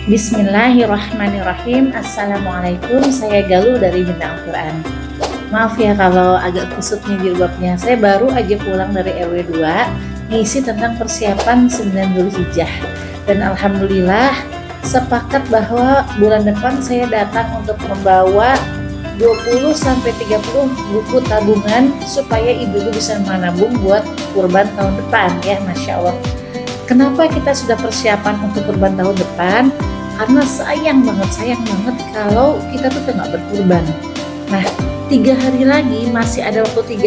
Bismillahirrahmanirrahim. Assalamualaikum, saya Galuh dari Bina Al-Quran. Maaf ya kalau agak kusut nih jilbabnya. Saya baru aja pulang dari RW 2 ngisi tentang persiapan 9 Dzulhijjah. Dan alhamdulillah sepakat bahwa bulan depan saya datang untuk membawa 20-30 buku tabungan supaya ibu-ibu bisa menabung buat kurban tahun depan ya, Masya Allah. Kenapa kita sudah persiapan untuk kurban tahun depan? Karena sayang banget kalau kita tuh nggak berkurban. Nah, 3 hari lagi masih ada waktu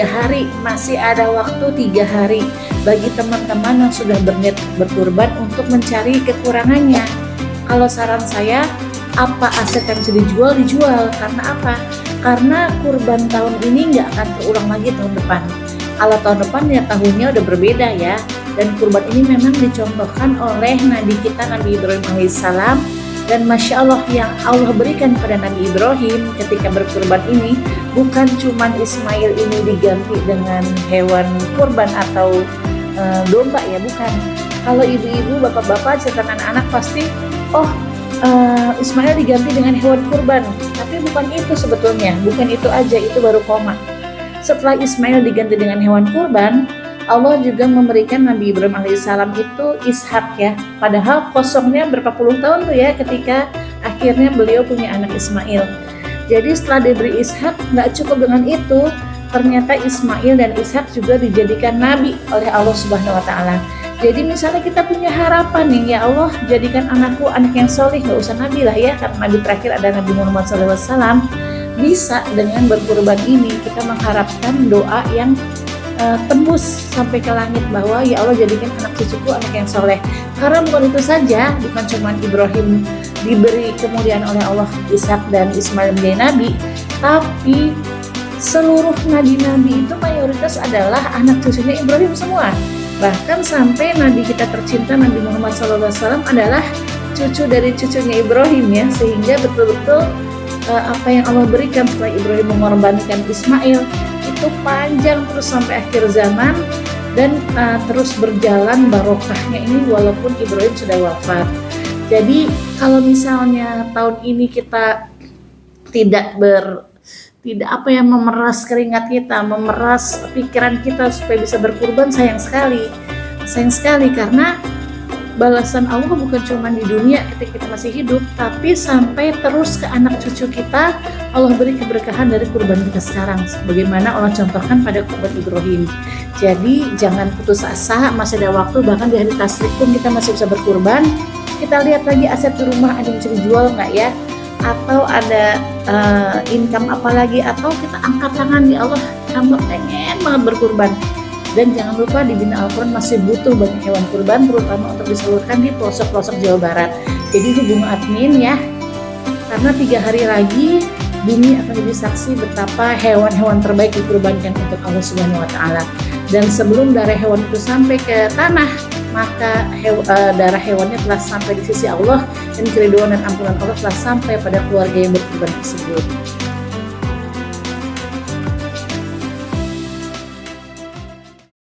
3 hari, bagi teman-teman yang sudah berniat berkurban untuk mencari kekurangannya. Kalau saran saya, apa aset yang bisa dijual. Karena apa? Karena kurban tahun ini nggak akan terulang lagi tahun depan. Kalau tahun depan ya tahunnya udah berbeda ya. Dan kurban ini memang dicontohkan oleh Nabi kita, Nabi Ibrahim alaihissalam. Dan Masya Allah yang Allah berikan pada Nabi Ibrahim ketika berkurban ini, bukan cuma Ismail ini diganti dengan hewan kurban atau domba ya, bukan. Kalau ibu-ibu, bapak-bapak, cerita anak-anak pasti, Ismail diganti dengan hewan kurban. Tapi bukan itu sebetulnya, bukan itu aja, itu baru koma. Setelah Ismail diganti dengan hewan kurban, Allah juga memberikan Nabi Ibrahim alaihissalam itu Ishak ya. Padahal kosongnya berapa puluh tahun tuh ya ketika akhirnya beliau punya anak Ismail. Jadi setelah diberi Ishak, nggak cukup dengan itu, ternyata Ismail dan Ishak juga dijadikan nabi oleh Allah Subhanahu Wa Taala. Jadi misalnya kita punya harapan nih, ya Allah jadikan anakku anak yang soleh, nggak usah nabi lah ya, karena nabi terakhir ada Nabi Muhammad SAW. Bisa dengan berkurban ini kita mengharapkan doa yang tembus sampai ke langit bahwa ya Allah jadikan anak cucuku anak yang soleh. Karena bukan itu saja, bukan cuma Ibrahim diberi kemuliaan oleh Allah Ishak dan Ismail menjadi nabi, tapi seluruh nabi-nabi itu mayoritas adalah anak cucunya Ibrahim semua. Bahkan sampai nabi kita tercinta Nabi Muhammad SAW adalah cucu dari cucunya Ibrahim ya, sehingga betul-betul apa yang Allah berikan setelah Ibrahim mengorbankan Ismail itu panjang terus sampai akhir zaman dan terus berjalan barokahnya ini walaupun Ibrahim sudah wafat. Jadi kalau misalnya tahun ini kita tidak memeras keringat kita, memeras pikiran kita supaya bisa berkurban, sayang sekali karena balasan Allah bukan cuma di dunia ketika kita masih hidup, tapi sampai terus ke anak cucu kita. Allah beri keberkahan dari kurban kita sekarang, bagaimana Allah contohkan pada kurban Ibrahim. Jadi jangan putus asa, masih ada waktu. Bahkan di hari tasyrik pun kita masih bisa berkurban. Kita lihat lagi aset di rumah ada yang bisa dijual nggak ya, atau ada income apa lagi, atau kita angkat tangan, ya Allah hamba pengen banget berkurban. Dan jangan lupa di Bina Al-Quran masih butuh banyak hewan kurban, terutama untuk disalurkan di pelosok-pelosok Jawa Barat. Jadi hubungi admin ya, karena 3 hari lagi bumi akan jadi saksi betapa hewan-hewan terbaik dikurbankan untuk Allah Subhanahu Wa Taala. Dan sebelum darah hewan itu sampai ke tanah, maka darah hewannya telah sampai di sisi Allah, dan keridhaan dan ampunan Allah telah sampai pada keluarga yang berkurban tersebut.